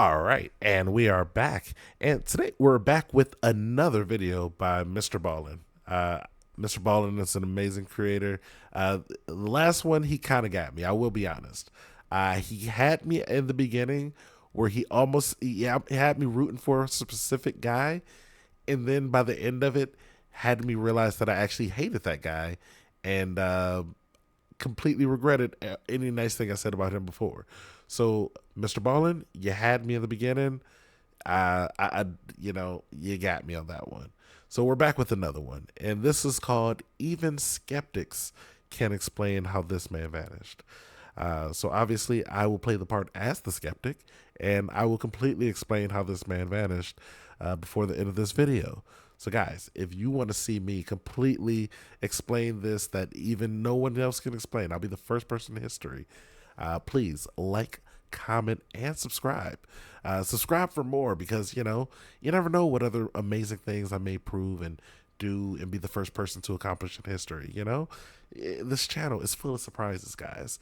All right, and we are back. And today we're back with another video by MrBallen. Mr. Ballen is an amazing creator. The last one, he kind of got me, I will be honest. He had me in the beginning where he had me rooting for a specific guy. And then by the end of it, had me realize that I actually hated that guy and completely regretted any nice thing I said about him before. So, Mr. Ballen, you had me in the beginning. You got me on that one. So we're back with another one, and this is called "Even Skeptics Can't Explain How This Man Vanished." So obviously, I will play the part as the skeptic, and I will completely explain how this man vanished before the end of this video. So guys, if you want to see me completely explain this that even no one else can explain, I'll be the first person in history. Please like, comment, and subscribe. Subscribe for more because, you never know what other amazing things I may prove and do and be the first person to accomplish in history. This channel is full of surprises, guys.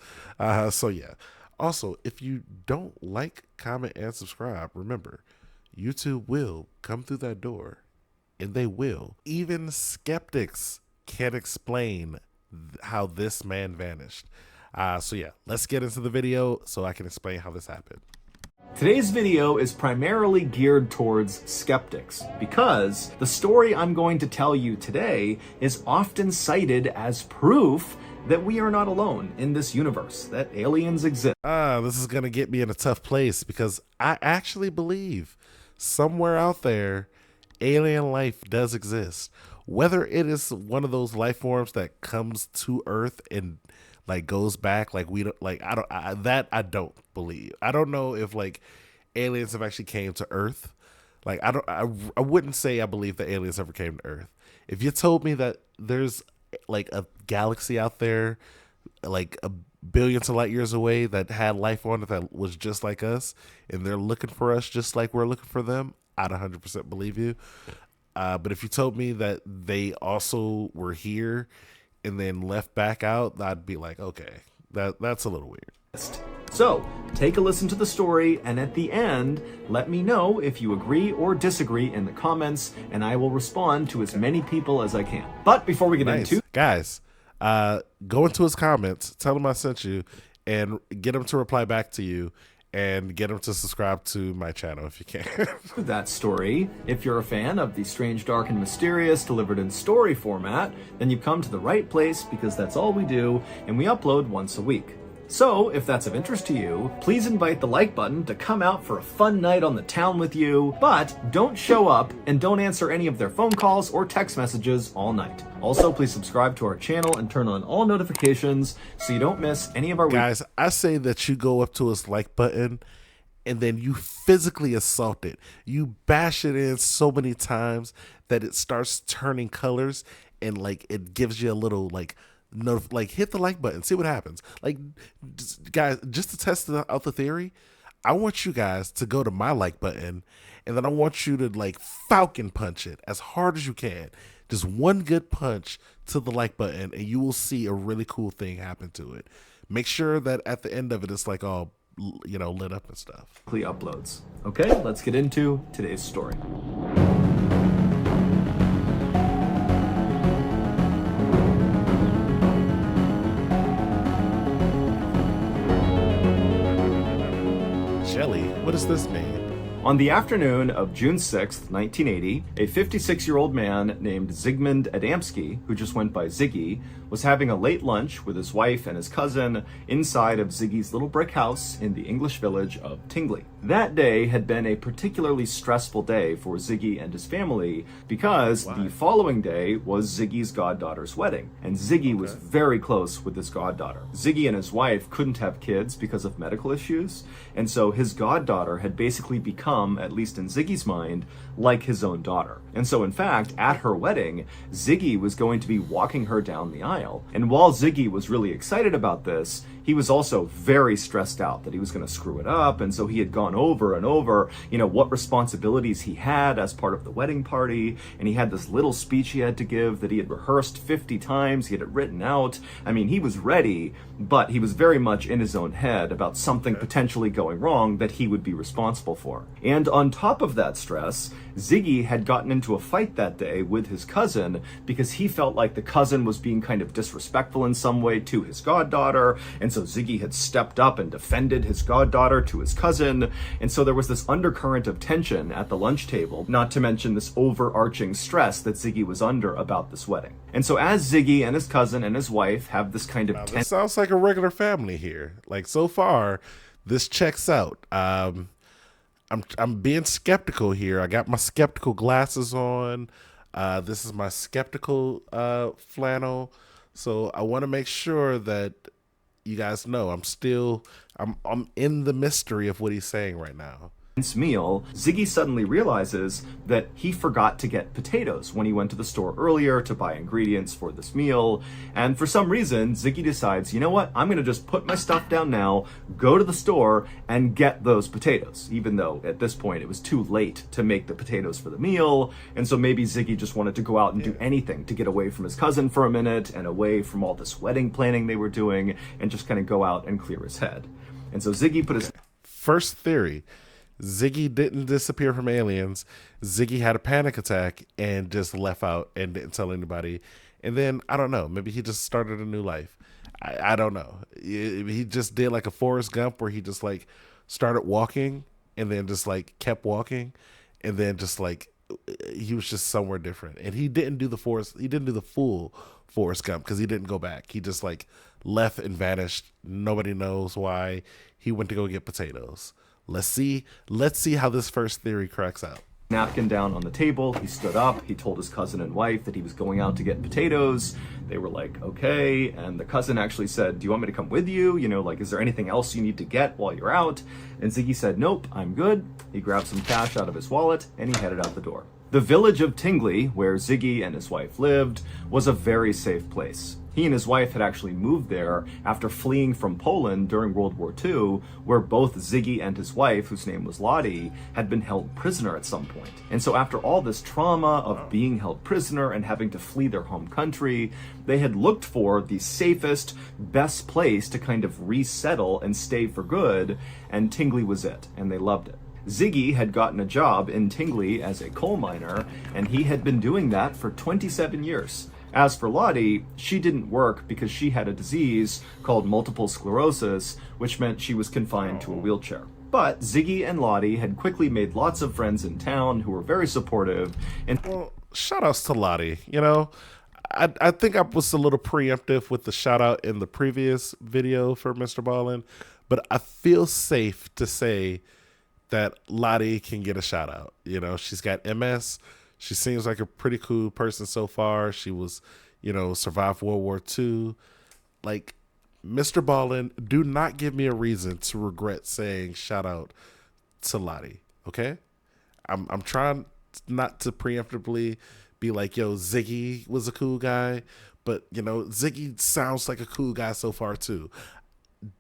So yeah. Also, if you don't like, comment, and subscribe, remember, YouTube will come through that door, and they will. Even skeptics can't explain how this man vanished. So yeah, let's get into the video so I can explain how this happened. Today's video is primarily geared towards skeptics because the story I'm going to tell you today is often cited as proof that we are not alone in this universe, that aliens exist. This is going to get me in a tough place because I actually believe somewhere out there alien life does exist. Whether it is one of those life forms that comes to Earth and goes back, I don't believe. I don't know if aliens have actually came to Earth. I wouldn't say I believe that aliens ever came to Earth. If you told me that there's a galaxy out there, a billions of light years away that had life on it that was just like us, and they're looking for us just like we're looking for them, I'd 100% believe you. But if you told me that they also were here and then left back out, I'd be like, okay, that's a little weird. So, take a listen to the story, and at the end, let me know if you agree or disagree in the comments, and I will respond to as many people as I can. But before we get into... Guys, go into his comments, tell him I sent you, and get him to reply back to you, and get him to subscribe to my channel if you can. that story. If you're a fan of the strange, dark, and mysterious delivered in story format, then you've come to the right place because that's all we do, and we upload once a week. So, if that's of interest to you, please invite the like button to come out for a fun night on the town with you, but don't show up and don't answer any of their phone calls or text messages all night. Also, please subscribe to our channel and turn on all notifications so you don't miss any of our... Guys, I say that you go up to his like button and then you physically assault it. You bash it in so many times that it starts turning colors and it gives you a little hit the like button, see what happens. Guys, just to test out the theory, I want you guys to go to my like button and then I want you to falcon punch it as hard as you can. Just one good punch to the like button and you will see a really cool thing happen to it. Make sure that at the end of it, it's all, lit up and stuff. Uploads. Okay, let's get into today's story. Shelly, what does this mean? On the afternoon of June 6, 1980, a 56-year-old man named Zygmunt Adamski, who just went by Ziggy, was having a late lunch with his wife and his cousin inside of Ziggy's little brick house in the English village of Tingley. That day had been a particularly stressful day for Ziggy and his family because the following day was Ziggy's goddaughter's wedding, and Ziggy was very close with his goddaughter. Ziggy and his wife couldn't have kids because of medical issues, and so his goddaughter had basically become, at least in Ziggy's mind, like his own daughter. And so in fact, at her wedding, Ziggy was going to be walking her down the aisle. And while Ziggy was really excited about this, he was also very stressed out that he was going to screw it up. And so he had gone over and over, what responsibilities he had as part of the wedding party. And he had this little speech he had to give that he had rehearsed 50 times. He had it written out. I mean, he was ready, but he was very much in his own head about something potentially going wrong that he would be responsible for. And on top of that stress, Ziggy had gotten into a fight that day with his cousin because he felt like the cousin was being kind of disrespectful in some way to his goddaughter. And so Ziggy had stepped up and defended his goddaughter to his cousin. And so there was this undercurrent of tension at the lunch table, not to mention this overarching stress that Ziggy was under about this wedding. And so as Ziggy and his cousin and his wife have this kind of Now, this sounds like a regular family here. Like, so far, this checks out. I'm being skeptical here. I got my skeptical glasses on. This is my skeptical flannel. So I want to make sure that you guys know I'm in the mystery of what he's saying right now. meal, Ziggy suddenly realizes that he forgot to get potatoes when he went to the store earlier to buy ingredients for this meal. And for some reason, Ziggy decides, you know what, I'm going to just put my stuff down now, go to the store, and get those potatoes, even though at this point it was too late to make the potatoes for the meal. And so maybe Ziggy just wanted to go out and do anything to get away from his cousin for a minute and away from all this wedding planning they were doing and just kind of go out and clear his head. And so Ziggy put his... First theory. Ziggy didn't disappear from aliens. Ziggy had a panic attack and just left out and didn't tell anybody. And then, I don't know, maybe he just started a new life. I don't know. He just did like a Forrest Gump where he just like started walking and then just like kept walking. And then just like, he was just somewhere different. And he didn't do the full Forrest Gump because he didn't go back. He just like left and vanished. Nobody knows why. He went to go get potatoes. Let's see how this first theory cracks out. Napkin down on the table. He stood up. He told his cousin and wife that he was going out to get potatoes. They were like, okay. And the cousin actually said, do you want me to come with you? Is there anything else you need to get while you're out? And Ziggy said, nope, I'm good. He grabbed some cash out of his wallet and he headed out the door. The village of Tingley, where Ziggy and his wife lived, was a very safe place. He and his wife had actually moved there after fleeing from Poland during World War II, where both Ziggy and his wife, whose name was Lottie, had been held prisoner at some point. And so after all this trauma of being held prisoner and having to flee their home country, they had looked for the safest, best place to kind of resettle and stay for good, and Tingley was it, and they loved it. Ziggy had gotten a job in Tingley as a coal miner, and he had been doing that for 27 years. As for Lottie, she didn't work because she had a disease called multiple sclerosis, which meant she was confined to a wheelchair. But Ziggy and Lottie had quickly made lots of friends in town who were very supportive. And well, shout outs to Lottie. I think I was a little preemptive with the shout out in the previous video for MrBallen, but I feel safe to say that Lottie can get a shout out. She's got MS. She seems like a pretty cool person so far. She was, survived World War II. Like, MrBallen, do not give me a reason to regret saying shout out to Lottie, okay? I'm trying not to preemptively be like, yo, Ziggy was a cool guy, but, Ziggy sounds like a cool guy so far too.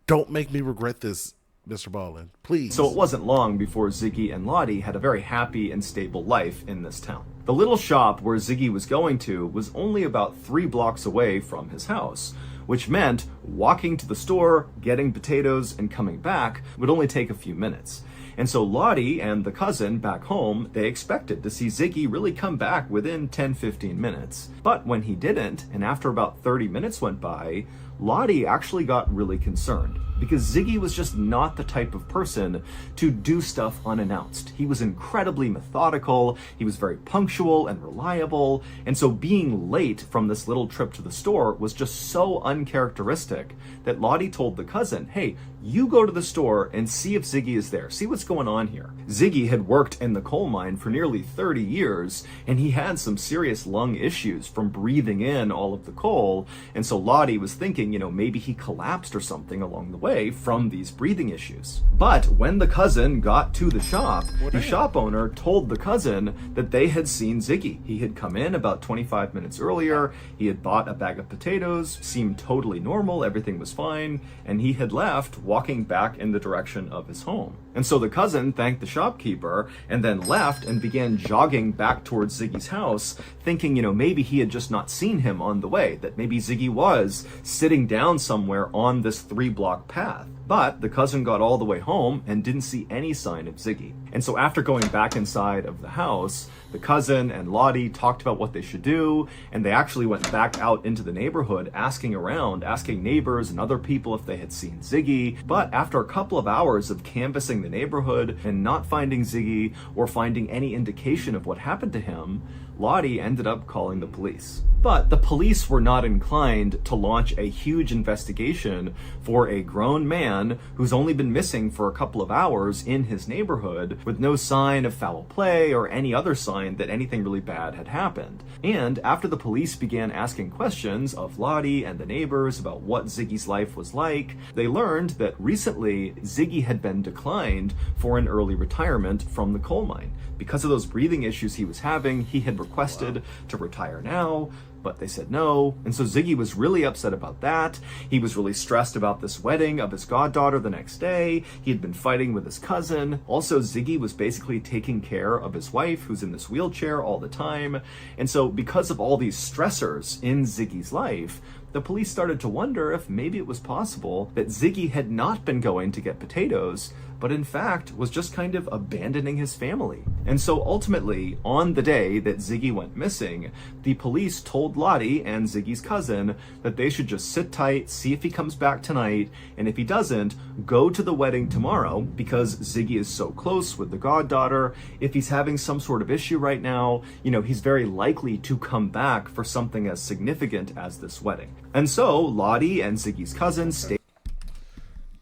Don't make me regret this, MrBallen, please. So it wasn't long before Ziggy and Lottie had a very happy and stable life in this town. The little shop where Ziggy was going to was only about 3 blocks away from his house, which meant walking to the store, getting potatoes, and coming back would only take a few minutes. And so Lottie and the cousin back home, they expected to see Ziggy really come back within 10-15 minutes. But when he didn't, and after about 30 minutes went by, Lottie actually got really concerned because Ziggy was just not the type of person to do stuff unannounced. He was incredibly methodical, he was very punctual and reliable, and so being late from this little trip to the store was just so uncharacteristic that Lottie told the cousin, hey, you go to the store and see if Ziggy is there, see what's going on here. Ziggy had worked in the coal mine for nearly 30 years, and he had some serious lung issues from breathing in all of the coal, and so Lottie was thinking, maybe he collapsed or something along the way. away from these breathing issues. But when the cousin got to the shop, the shop owner told the cousin that they had seen Ziggy. He had come in about 25 minutes earlier, he had bought a bag of potatoes, seemed totally normal, everything was fine, and he had left, walking back in the direction of his home. And so the cousin thanked the shopkeeper and then left and began jogging back towards Ziggy's house, thinking, maybe he had just not seen him on the way, that maybe Ziggy was sitting down somewhere on this 3-block path. But the cousin got all the way home and didn't see any sign of Ziggy. And so after going back inside of the house, the cousin and Lottie talked about what they should do, and they actually went back out into the neighborhood asking around, asking neighbors and other people if they had seen Ziggy. But after a couple of hours of canvassing the neighborhood and not finding Ziggy or finding any indication of what happened to him, Lottie ended up calling the police. But the police were not inclined to launch a huge investigation for a grown man who's only been missing for a couple of hours in his neighborhood with no sign of foul play or any other sign that anything really bad had happened. And after the police began asking questions of Lottie and the neighbors about what Ziggy's life was like, they learned that recently Ziggy had been declined for an early retirement from the coal mine. Because of those breathing issues he was having, he had requested to retire now, but they said no. And so Ziggy was really upset about that. He was really stressed about this wedding of his goddaughter the next day. He had been fighting with his cousin. Also, Ziggy was basically taking care of his wife, who's in this wheelchair all the time. And so because of all these stressors in Ziggy's life, the police started to wonder if maybe it was possible that Ziggy had not been going to get potatoes, but in fact was just kind of abandoning his family. And so ultimately, on the day that Ziggy went missing, the police told Lottie and Ziggy's cousin that they should just sit tight, see if he comes back tonight, and if he doesn't, go to the wedding tomorrow, because Ziggy is so close with the goddaughter. If he's having some sort of issue right now, he's very likely to come back for something as significant as this wedding. And so Lottie and Ziggy's cousin stayed.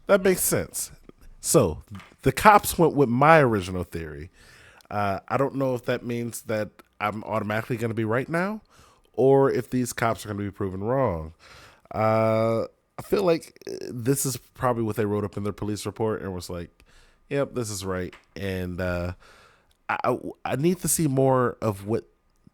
That makes sense. So the cops went with my original theory. I don't know if that means that I'm automatically going to be right now, or if these cops are going to be proven wrong. I feel like this is probably what they wrote up in their police report and was like, yep, this is right. And I need to see more of what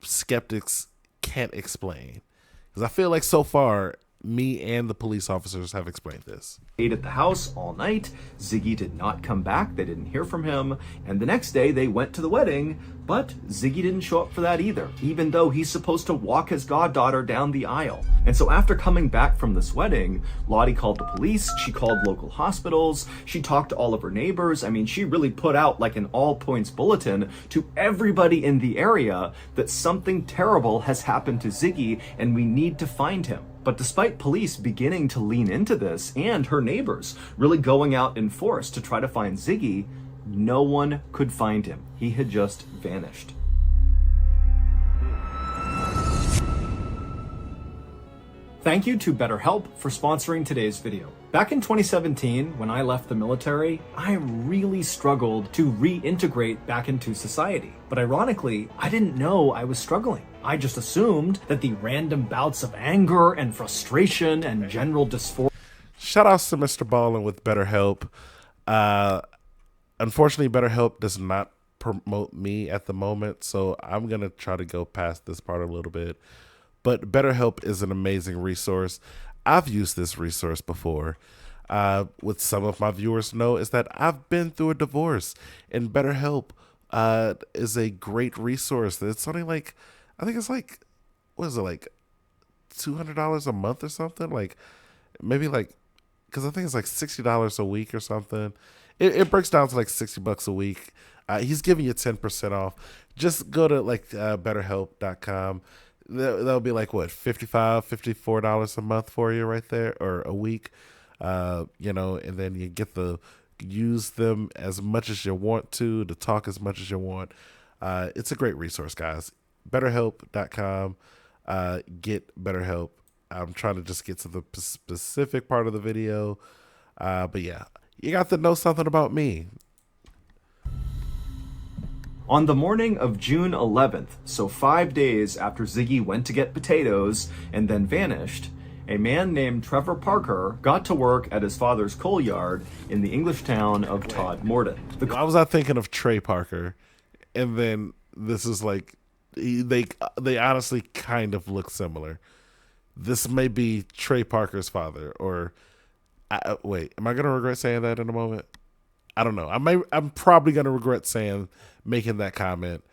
skeptics can't explain. Because I feel like so far, me and the police officers have explained this. Stayed at the house all night. Ziggy did not come back. They didn't hear from him. And the next day they went to the wedding, but Ziggy didn't show up for that either, even though he's supposed to walk his goddaughter down the aisle. And so after coming back from this wedding, Lottie called the police. She called local hospitals. She talked to all of her neighbors. I mean, she really put out like an all points bulletin to everybody in the area that something terrible has happened to Ziggy and we need to find him. But despite police beginning to lean into this and her neighbors really going out in force to try to find Ziggy, no one could find him. He had just vanished. Thank you to BetterHelp for sponsoring today's video. Back in 2017, when I left the military, I really struggled to reintegrate back into society. But ironically, I didn't know I was struggling. I just assumed that the random bouts of anger and frustration and general dysphoria. Shout outs to MrBallen with BetterHelp. Unfortunately, BetterHelp does not promote me at the moment, so I'm going to try to go past this part a little bit. But BetterHelp is an amazing resource. I've used this resource before. What some of my viewers know is that I've been through a divorce, and BetterHelp is a great resource. It's only like, I think it's like, what is it, like $200 a month or something? Like, maybe like, because I think it's like $60 a week or something. It breaks down to like $60 a week. He's giving you 10% off. Just go to like betterhelp.com. That'll be like what, $54 a month for you right there, or a week, and then you get to use them as much as you want to talk as much as you want. It's a great resource, guys. Betterhelp.com. Get BetterHelp. I'm trying to just get to the specific part of the video, but yeah, you got to know something about me. On the morning of June 11th, so 5 days after Ziggy went to get potatoes and then vanished, a man named Trevor Parker got to work at his father's coal yard in the English town of Todmorden. Why was I thinking of Trey Parker? And then this is like they honestly kind of look similar. This may be Trey Parker's father, or wait, am I gonna regret saying that in a moment? I don't know. I'm probably gonna regret making that comment.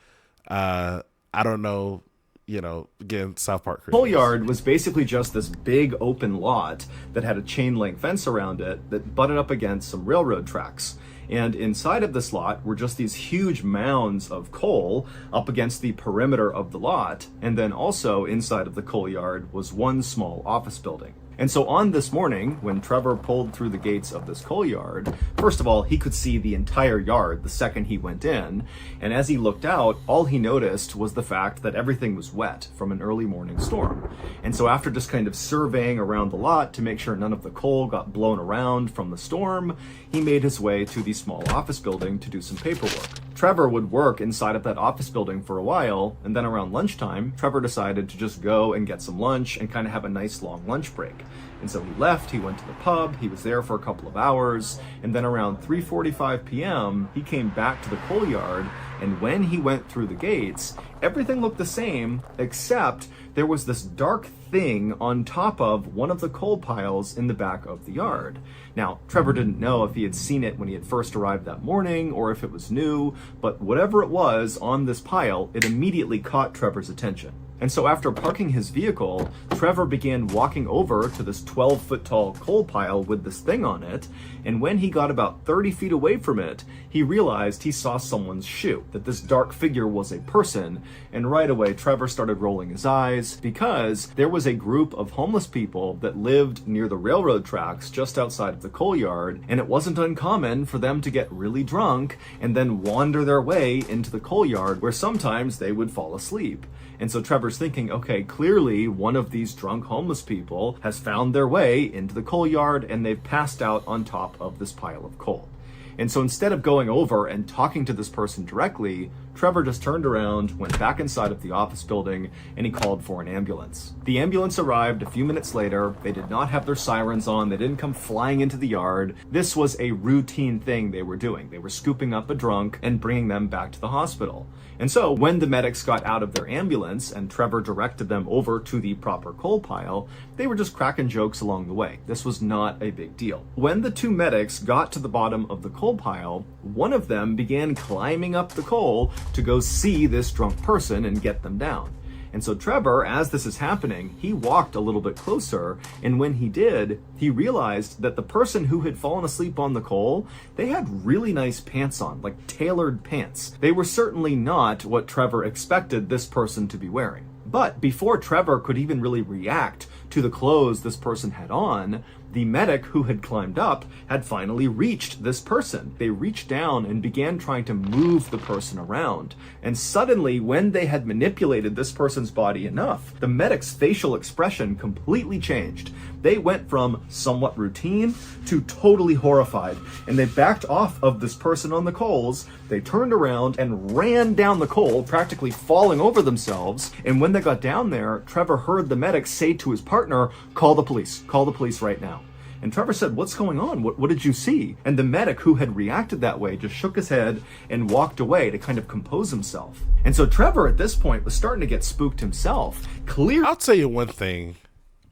I don't know. You know, again, South Park. The coal yard was basically just this big open lot that had a chain link fence around it that butted up against some railroad tracks. And inside of this lot were just these huge mounds of coal up against the perimeter of the lot. And then also inside of the coal yard was one small office building. And so on this morning, when Trevor pulled through the gates of this coal yard, first of all, he could see the entire yard the second he went in. And as he looked out, all he noticed was the fact that everything was wet from an early morning storm. And so after just kind of surveying around the lot to make sure none of the coal got blown around from the storm, he made his way to the small office building to do some paperwork. Trevor would work inside of that office building for a while, and then around lunchtime, Trevor decided to just go and get some lunch and kind of have a nice long lunch break. And so he left, he went to the pub, he was there for a couple of hours, and then around 3:45 p.m., he came back to the coal yard, and when he went through the gates, everything looked the same, except there was this dark thing on top of one of the coal piles in the back of the yard. Now, Trevor didn't know if he had seen it when he had first arrived that morning or if it was new, but whatever it was on this pile, it immediately caught Trevor's attention. And so after parking his vehicle, Trevor began walking over to this 12-foot tall coal pile with this thing on it, and when he got about 30 feet away from it, he realized he saw someone's shoe, that this dark figure was a person, and right away Trevor started rolling his eyes because there was a group of homeless people that lived near the railroad tracks just outside of the coal yard, and it wasn't uncommon for them to get really drunk and then wander their way into the coal yard where sometimes they would fall asleep. And so Trevor's thinking, okay, clearly one of these drunk homeless people has found their way into the coal yard and they've passed out on top of this pile of coal. And so instead of going over and talking to this person directly, Trevor just turned around, went back inside of the office building, and he called for an ambulance. The ambulance arrived a few minutes later. They did not have their sirens on. They didn't come flying into the yard. This was a routine thing they were doing. They were scooping up a drunk and bringing them back to the hospital. And so when the medics got out of their ambulance and Trevor directed them over to the proper coal pile, they were just cracking jokes along the way. This was not a big deal. When the two medics got to the bottom of the coal pile, one of them began climbing up the coal to go see this drunk person and get them down. And so Trevor, as this is happening, he walked a little bit closer, and when he did, he realized that the person who had fallen asleep on the coal, they had really nice pants on, like tailored pants. They were certainly not what Trevor expected this person to be wearing. But before Trevor could even really react to the clothes this person had on, the medic who had climbed up had finally reached this person. They reached down and began trying to move the person around. And suddenly, when they had manipulated this person's body enough, the medic's facial expression completely changed. They went from somewhat routine to totally horrified, and they backed off of this person on the coals. They turned around and ran down the coal, practically falling over themselves. And when they got down there, Trevor heard the medic say to his partner, call the police right now. And Trevor said, what's going on? What did you see? And the medic, who had reacted that way, just shook his head and walked away to kind of compose himself. And so Trevor, at this point, was starting to get spooked himself. I'll tell you one thing.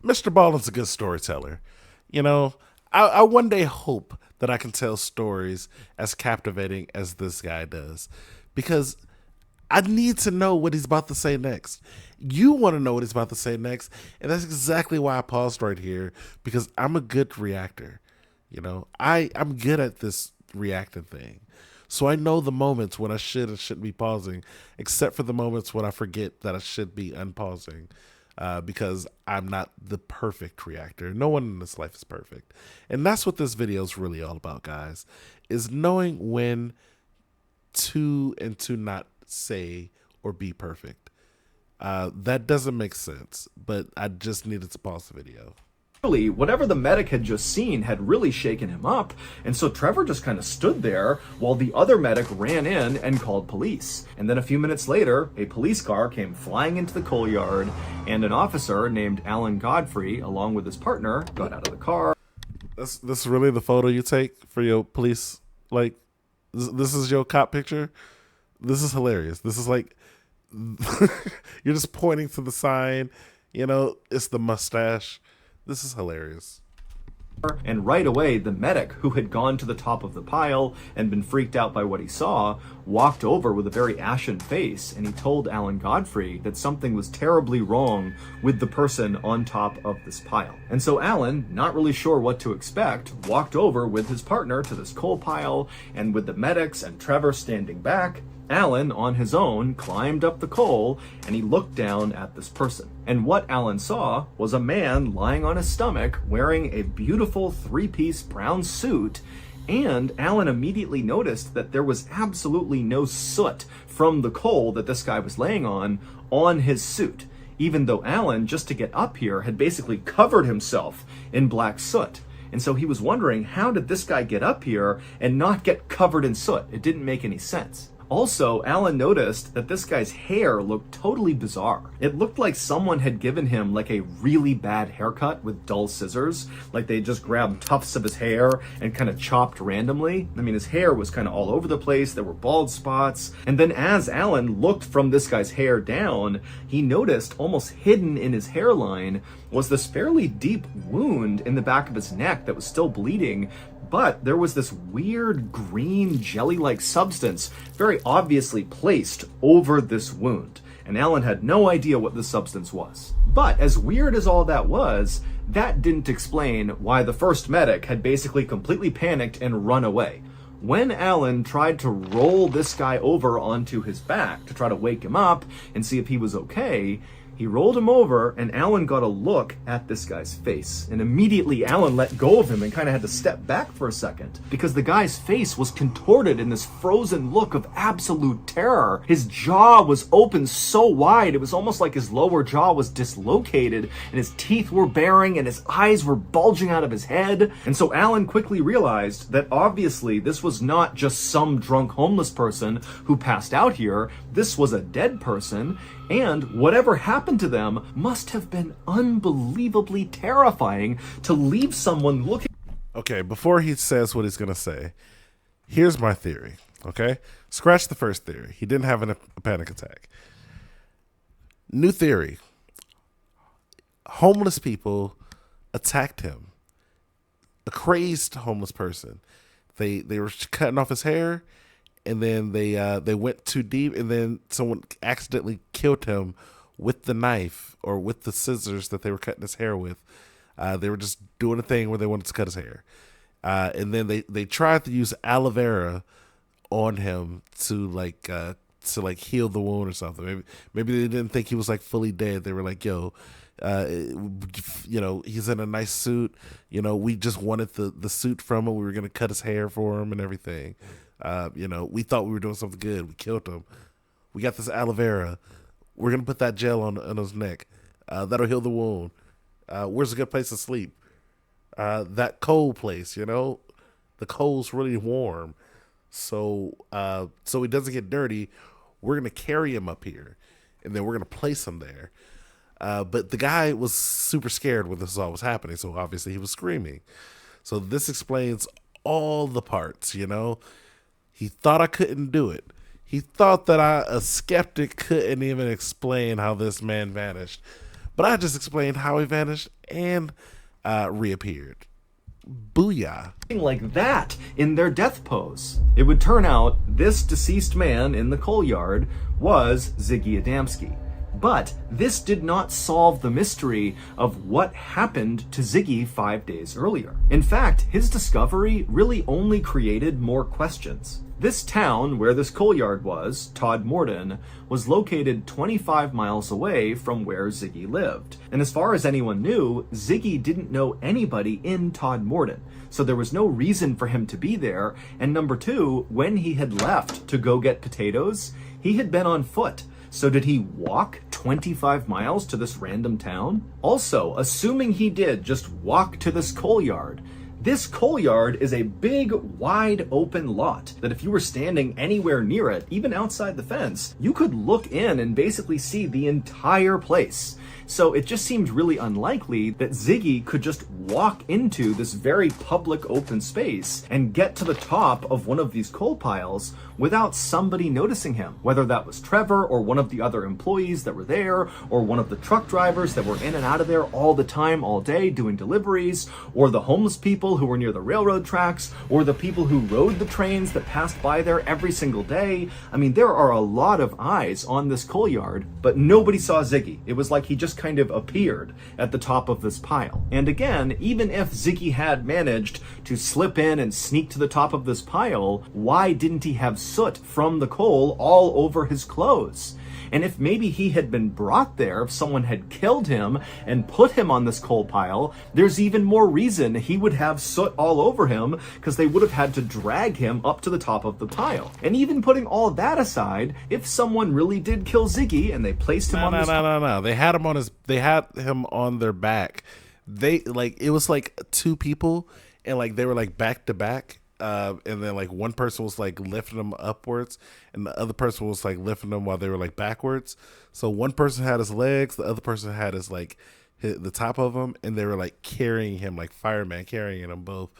MrBallen's a good storyteller. You know, I one day hope that I can tell stories as captivating as this guy does. Because I need to know what he's about to say next. You want to know what he's about to say next. And that's exactly why I paused right here. Because I'm a good reactor. You know, I'm good at this reacting thing. So I know the moments when I should and shouldn't be pausing. Except for the moments when I forget that I should be unpausing. Because I'm not the perfect reactor. No one in this life is perfect. And that's what this video is really all about, guys. Is knowing when to and to not say or be perfect. That doesn't make sense, but I just needed to pause the video. Whatever the medic had just seen had really shaken him up, and so Trevor just kind of stood there while the other medic ran in and called police. And then a few minutes later, a police car came flying into the coal yard, and an officer named Alan Godfrey, along with his partner, got out of the car. This is really the photo you take for your police? Like, this is your cop picture? This is hilarious. This is like, you're just pointing to the sign, you know, it's the mustache. This is hilarious. And right away, the medic, who had gone to the top of the pile and been freaked out by what he saw, walked over with a very ashen face, and he told Alan Godfrey that something was terribly wrong with the person on top of this pile. And so Alan, not really sure what to expect, walked over with his partner to this coal pile, and with the medics and Trevor standing back, Alan, on his own, climbed up the coal, and he looked down at this person. And what Alan saw was a man lying on his stomach wearing a beautiful three-piece brown suit, and Alan immediately noticed that there was absolutely no soot from the coal that this guy was laying on his suit, even though Alan, just to get up here, had basically covered himself in black soot. And so he was wondering, how did this guy get up here and not get covered in soot? It didn't make any sense. Also, Alan noticed that this guy's hair looked totally bizarre. It looked like someone had given him like a really bad haircut with dull scissors, like they just grabbed tufts of his hair and kind of chopped randomly. I mean, his hair was kind of all over the place, there were bald spots, and then as Alan looked from this guy's hair down, he noticed almost hidden in his hairline was this fairly deep wound in the back of his neck that was still bleeding, but there was this weird green jelly-like substance very obviously placed over this wound, and Alan had no idea what this substance was. But as weird as all that was, that didn't explain why the first medic had basically completely panicked and run away. When Alan tried to roll this guy over onto his back to try to wake him up and see if he was okay, he rolled him over, and Alan got a look at this guy's face. And immediately Alan let go of him and kind of had to step back for a second, because the guy's face was contorted in this frozen look of absolute terror. His jaw was open so wide, it was almost like his lower jaw was dislocated, and his teeth were baring, and his eyes were bulging out of his head. And so Alan quickly realized that obviously this was not just some drunk homeless person who passed out here. This was a dead person, and whatever happened to them must have been unbelievably terrifying to leave someone looking. Okay, before he says what he's going to say, here's my theory, okay? Scratch the first theory. He didn't have a panic attack. New theory. Homeless people attacked him. A crazed homeless person. They were cutting off his hair, and then they went too deep, and then someone accidentally killed him with the knife or with the scissors that they were cutting his hair with. They were just doing a thing where they wanted to cut his hair. And then they tried to use aloe vera on him to heal the wound or something. Maybe they didn't think he was like fully dead. They were like, yo, he's in a nice suit. We just wanted the suit from him. We were going to cut his hair for him and everything. We thought we were doing something good. We killed him. We got this aloe vera. We're going to put that gel on his neck. That'll heal the wound. Where's a good place to sleep? That coal place, the coal's really warm. So he doesn't get dirty. We're going to carry him up here, and then we're going to place him there. But the guy was super scared when this all was happening, so obviously he was screaming. So this explains all the parts, He thought I couldn't do it. He thought that a skeptic couldn't even explain how this man vanished. But I just explained how he vanished and reappeared. Booyah. Like that in their death pose. It would turn out this deceased man in the coal yard was Ziggy Adamski. But this did not solve the mystery of what happened to Ziggy 5 days earlier. In fact, his discovery really only created more questions. This town where this coal yard was, Todmorden, was located 25 miles away from where Ziggy lived. And as far as anyone knew, Ziggy didn't know anybody in Todmorden. So there was no reason for him to be there. And number two, when he had left to go get potatoes, he had been on foot. So did he walk 25 miles to this random town? Also, assuming he did just walk to this coal yard, this coal yard is a big, wide open lot that if you were standing anywhere near it, even outside the fence, you could look in and basically see the entire place. So it just seemed really unlikely that Ziggy could just walk into this very public open space and get to the top of one of these coal piles without somebody noticing him, whether that was Trevor or one of the other employees that were there, or one of the truck drivers that were in and out of there all the time, all day, doing deliveries, or the homeless people who were near the railroad tracks, or the people who rode the trains that passed by there every single day. I mean, there are a lot of eyes on this coal yard, but nobody saw Ziggy. It was like he just kind of appeared at the top of this pile. And again, even if Ziggy had managed to slip in and sneak to the top of this pile, why didn't he have soot from the coal all over his clothes? And if maybe he had been brought there, if someone had killed him and put him on this coal pile, there's even more reason he would have soot all over him, because they would have had to drag him up to the top of the pile. And even putting all that aside, if someone really did kill Ziggy and they placed him on this... No. They had him on their back. It was like two people, and like they were like back to back. And then like one person was like lifting them upwards and the other person was like lifting them while they were like backwards. So one person had his legs, the other person had his like the top of him, and they were like carrying him like fireman carrying them both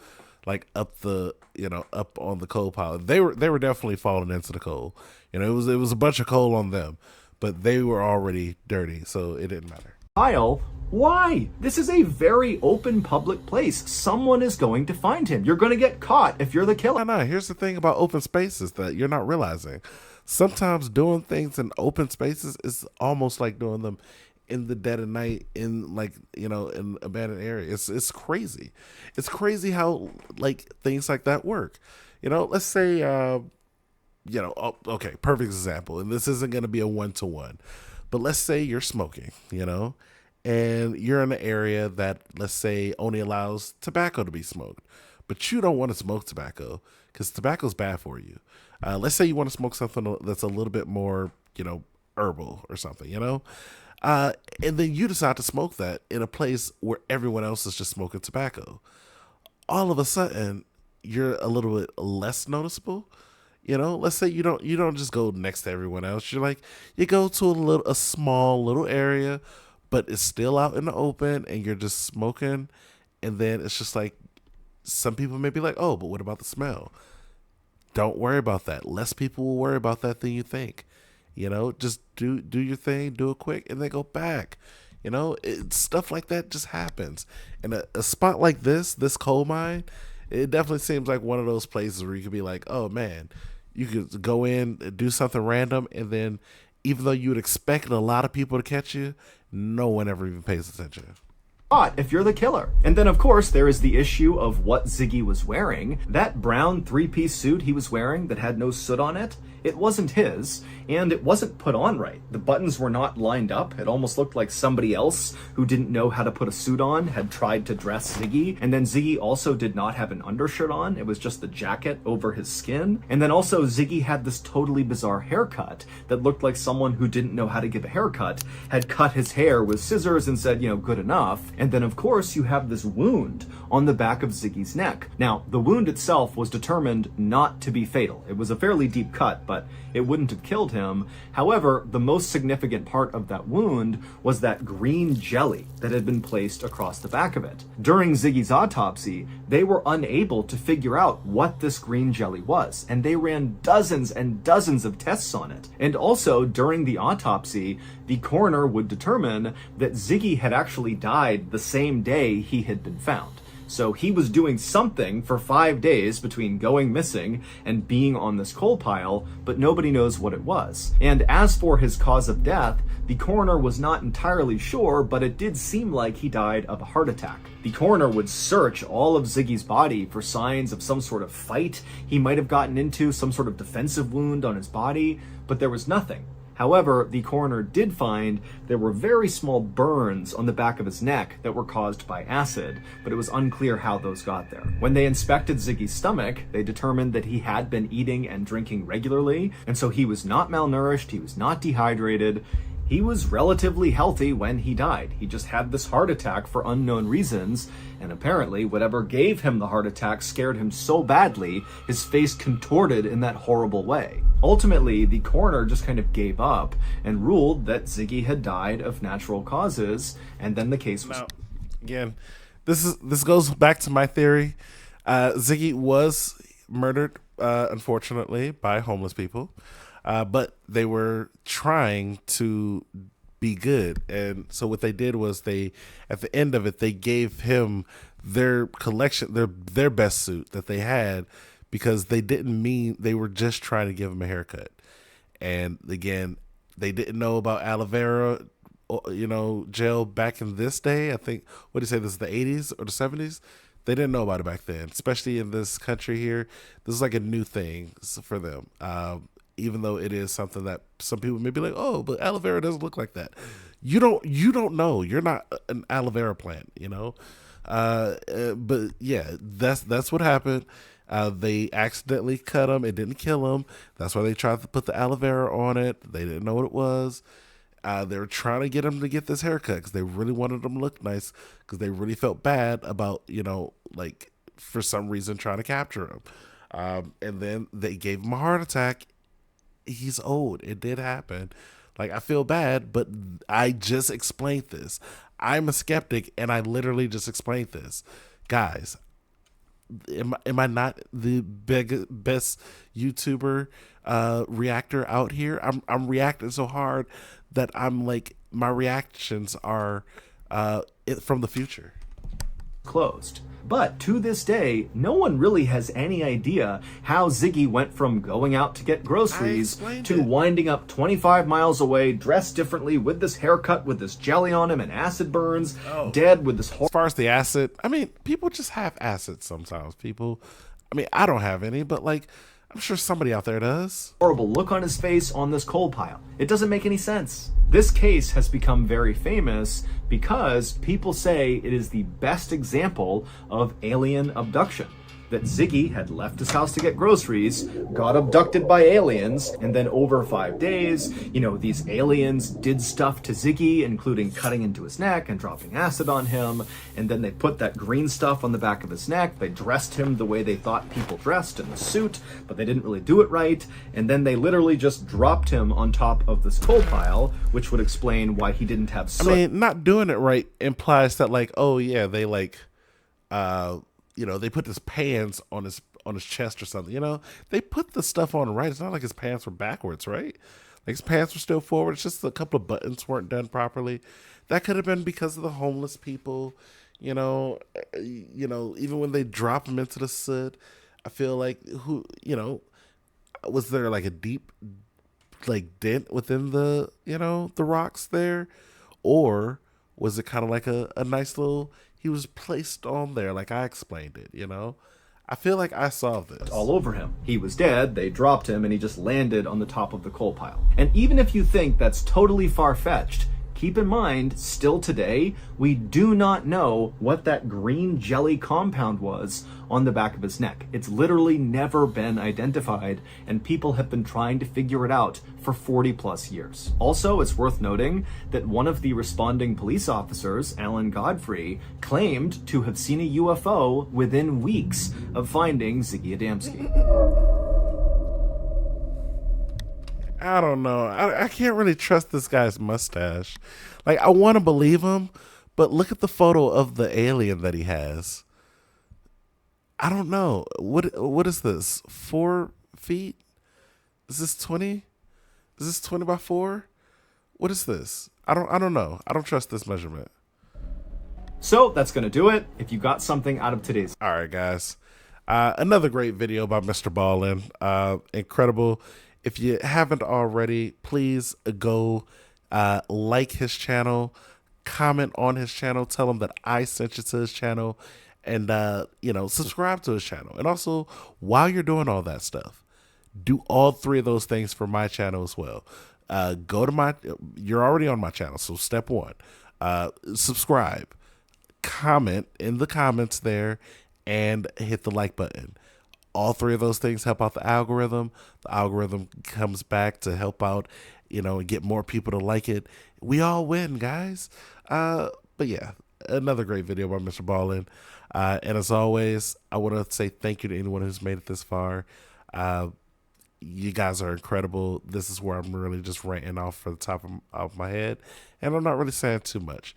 like up up on the coal pile. They were definitely falling into the coal. It was a bunch of coal on them, but they were already dirty, so it didn't matter. Pile? Why? This is a very open public place. Someone is going to find him. You're going to get caught if you're the killer. No. Here's the thing about open spaces that you're not realizing. Sometimes doing things in open spaces is almost like doing them in the dead of night in in abandoned areas. It's crazy. It's crazy how like things like that work. Let's say okay, perfect example. And this isn't going to be a 1-to-1. But let's say you're smoking, and you're in an area that, let's say, only allows tobacco to be smoked, but you don't want to smoke tobacco because tobacco's bad for you. Let's say you want to smoke something that's a little bit more, herbal or something, and then you decide to smoke that in a place where everyone else is just smoking tobacco. All of a sudden, you're a little bit less noticeable. Let's say you don't just go next to everyone else. You go to a small little area, but it's still out in the open and you're just smoking. And then it's just like, some people may be like, oh, but what about the smell? Don't worry about that. Less people will worry about that than you think. Just do your thing, do it quick, and then go back. Stuff like that just happens. And a spot like this coal mine, it definitely seems like one of those places where you could be like, oh man, you could go in, do something random, and then even though you would expect a lot of people to catch you, no one ever even pays attention. If you're the killer. And then of course there is the issue of what Ziggy was wearing. That brown 3-piece suit he was wearing that had no soot on it, it wasn't his, and it wasn't put on right. The buttons were not lined up. It almost looked like somebody else who didn't know how to put a suit on had tried to dress Ziggy. And then Ziggy also did not have an undershirt on. It was just the jacket over his skin. And then also Ziggy had this totally bizarre haircut that looked like someone who didn't know how to give a haircut had cut his hair with scissors and said, good enough. And then of course you have this wound on the back of Ziggy's neck. Now, the wound itself was determined not to be fatal. It was a fairly deep cut, but it wouldn't have killed him. However, the most significant part of that wound was that green jelly that had been placed across the back of it. During Ziggy's autopsy, they were unable to figure out what this green jelly was, and they ran dozens and dozens of tests on it. And also, during the autopsy, the coroner would determine that Ziggy had actually died the same day he had been found. So he was doing something for 5 days between going missing and being on this coal pile, but nobody knows what it was. And as for his cause of death, the coroner was not entirely sure, but it did seem like he died of a heart attack. The coroner would search all of Ziggy's body for signs of some sort of fight he might have gotten into, some sort of defensive wound on his body, but there was nothing. However, the coroner did find there were very small burns on the back of his neck that were caused by acid, but it was unclear how those got there. When they inspected Ziggy's stomach, they determined that he had been eating and drinking regularly, and so he was not malnourished, he was not dehydrated. He was relatively healthy when he died. He just had this heart attack for unknown reasons, and apparently whatever gave him the heart attack scared him so badly, his face contorted in that horrible way. Ultimately, the coroner just kind of gave up and ruled that Ziggy had died of natural causes, and then the case was... Now, again, this goes back to my theory. Ziggy was murdered, unfortunately, by homeless people. But they were trying to be good. And so what they did was at the end of it, they gave him their collection, their best suit that they had, because they didn't mean, they were just trying to give him a haircut. And again, they didn't know about aloe vera, gel back in this day. I think, what do you say, this is the 80s or the 70s? They didn't know about it back then, especially in this country here. This is like a new thing for them. Even though it is something that some people may be like, oh, but aloe vera doesn't look like that. You don't know. You're not an aloe vera plant, but yeah, that's what happened. They accidentally cut him. It didn't kill him. That's why they tried to put the aloe vera on it. They didn't know what it was. They were trying to get him to get this haircut because they really wanted him to look nice, because they really felt bad about, like for some reason trying to capture him. And then they gave him a heart attack. He's old. It did happen. Like, I feel bad, but I just explained this. I'm a skeptic, and I literally just explained this. Guys, am I not the best YouTuber reactor out here? I'm reacting so hard that I'm like, my reactions are from the future. Closed. But to this day, no one really has any idea how Ziggy went from going out to get groceries to winding up 25 miles away, dressed differently, with this haircut, with this jelly on him and acid burns, dead with this... As far as the acid, I mean, people just have acid sometimes. I don't have any, but like, I'm sure somebody out there does. Horrible look on his face on this coal pile. It doesn't make any sense. This case has become very famous because people say it is the best example of alien abduction. That Ziggy had left his house to get groceries, got abducted by aliens, and then over 5 days, these aliens did stuff to Ziggy, including cutting into his neck and dropping acid on him, and then they put that green stuff on the back of his neck. They dressed him the way they thought people dressed, in the suit, but they didn't really do it right, and then they literally just dropped him on top of this coal pile, which would explain why he didn't have soot. I mean, not doing it right implies that, like, oh yeah, they they put his pants on his chest or something. They put the stuff on right. It's not like his pants were backwards, right? Like, his pants were still forward. It's just a couple of buttons weren't done properly. That could have been because of the homeless people. Even when they drop him into the soot, I feel like was there like a deep dent within the the rocks there, or was it kind of like a nice little? He was placed on there like I explained it, I feel like I saw this. All over him. He was dead, they dropped him, and he just landed on the top of the coal pile. And even if you think that's totally far-fetched, keep in mind, still today, we do not know what that green jelly compound was on the back of his neck. It's literally never been identified, and people have been trying to figure it out for 40 plus years. Also, it's worth noting that one of the responding police officers, Alan Godfrey, claimed to have seen a UFO within weeks of finding Ziggy Adamski. I don't know. I can't really trust this guy's mustache. Like, I want to believe him, but look at the photo of the alien that he has. I don't know. What is this? 4 feet? Is this 20? Is this 20 by 4? What is this? I don't know. I don't trust this measurement. So that's going to do it. If you got something out of today's... All right, guys. Another great video by MrBallen. Incredible. If you haven't already, please go like his channel, comment on his channel, tell him that I sent you to his channel, and subscribe to his channel. And also, while you're doing all that stuff, do all 3 of those things for my channel as well. Go to my, you're already on my channel. So step one, subscribe, comment in the comments there, and hit the like button. All three of those things help out the algorithm. The algorithm comes back to help out, and get more people to like it. We all win, guys. But yeah, another great video by MrBallen. And as always, I want to say thank you to anyone who's made it this far. You guys are incredible. This is where I'm really just ranting off for the top of my head, and I'm not really saying too much.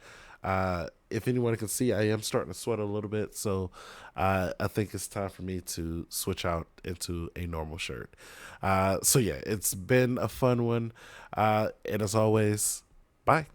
If anyone can see, I am starting to sweat a little bit, so I think it's time for me to switch out into a normal shirt. So yeah, it's been a fun one, and as always, bye.